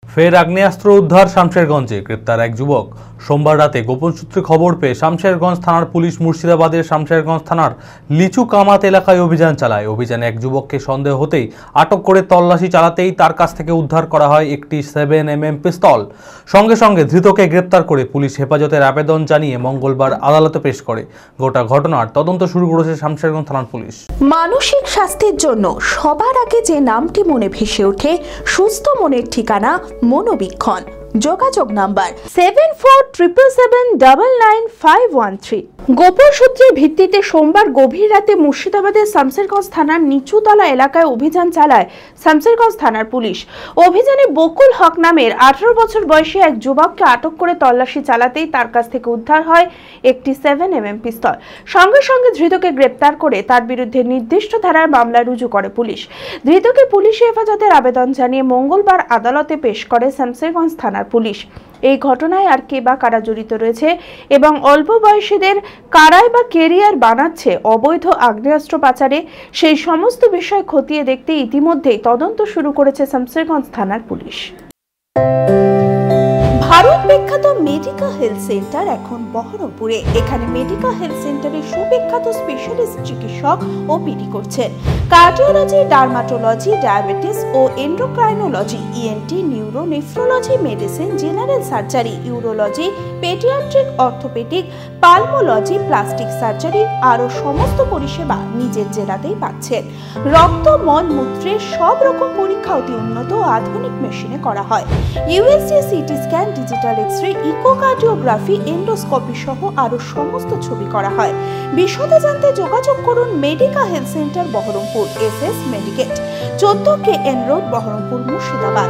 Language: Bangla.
ফের আগ্নেয়াস্ত্র উদ্ধার শামশেরগঞ্জে, গ্রেপ্তার এক যুবক। সোমবার রাতে গোপন সূত্রে খবর পেয়ে শামশেরগঞ্জ থানার পুলিশ মুর্শিদাবাদের শামশেরগঞ্জ থানার লিচু কামাত এলাকায় অভিযান চালায়। অভিযানে এক যুবককে সন্দেহ হতেই আটক করে তল্লাশি চালাতেই তার কাছ থেকে উদ্ধার করা হয় একটি 7mm পিস্তল। সঙ্গে সঙ্গে ধৃতকে গ্রেপ্তার করে পুলিশ হেফাজতের আবেদন জানিয়ে মঙ্গলবার আদালতে পেশ করে। গোটা ঘটনার তদন্ত শুরু করেছে শামশেরগঞ্জ থানার পুলিশ। মানসিক স্বাস্থ্যের জন্য সবার আগে যে নামটি মনে ভেসে ওঠে, সুস্থ মনের ঠিকানা মনোবীক্ষণ। যোগাযোগ নাম্বার 7477799513। গোপন সূত্রের ভিত্তিতে সোমবার গভীর রাতে মুর্শিদাবাদের শামশেরগঞ্জ থানার নিচুতলা এলাকায় অভিযান চালায় শামশেরগঞ্জ থানার পুলিশ। অভিযানে বকুল হক নামের 18 বছর বয়সী এক যুবককে আটক করে তল্লাশি চালাতেই তার কাছ থেকে উদ্ধার হয় একটি 7mm পিস্তল। সঙ্গে সঙ্গে ধৃতকে গ্রেপ্তার করে তার বিরুদ্ধে নির্দিষ্ট ধারায় মামলা রুজু করে পুলিশ। ধৃতকে পুলিশি হেফাজতের আবেদন জানিয়ে মঙ্গলবার আদালতে পেশ করে শামশেরগঞ্জ থানার পুলিশ। এই ঘটনায় আর কে বা কারা জড়িত রয়েছে এবং অল্প বয়সীদের কারাই বা কেরিয়ার বানাচ্ছে অবৈধ আগ্নেয়াস্ত্র পাচারে, সেই সমস্ত বিষয় খতিয়ে দেখতে ইতিমধ্যেই তদন্ত শুরু করেছে শামশেরগঞ্জ থানার পুলিশ। ভারত বিখ্যাত মেডিকা হেলথ সেন্টার এখন বহরমপুরে। এখানে মেডিকা হেলথ সেন্টারে সুবিখ্যাত স্পেশালিস্ট চিকিৎসক ওপিডি করছেন। কার্ডিওলজি, ডার্মাটোলজি, ডায়াবেটিস ও endocrinology, ENT, neuro, nephrology, medicine, general surgery, urology, paediatric, orthopaedic, pulmonology, plastic surgery আরও সমস্ত পরিষেবা নিজের জেলাতেই পাচ্ছেন। রক্ত, মল, মূত্রের সব রকম পরীক্ষা অতি উন্নত ও আধুনিক মেশিনে করা হয়। USG, CT scan, digital X-ray, echocardiography, endoscopy সহ আরো সমস্ত ছবি করা হয়। বিশদে জানতে যোগাযোগ করুন Medica health centre Berhampore, SS Medicate, 14 KN road, Berhampore, Murshidabad.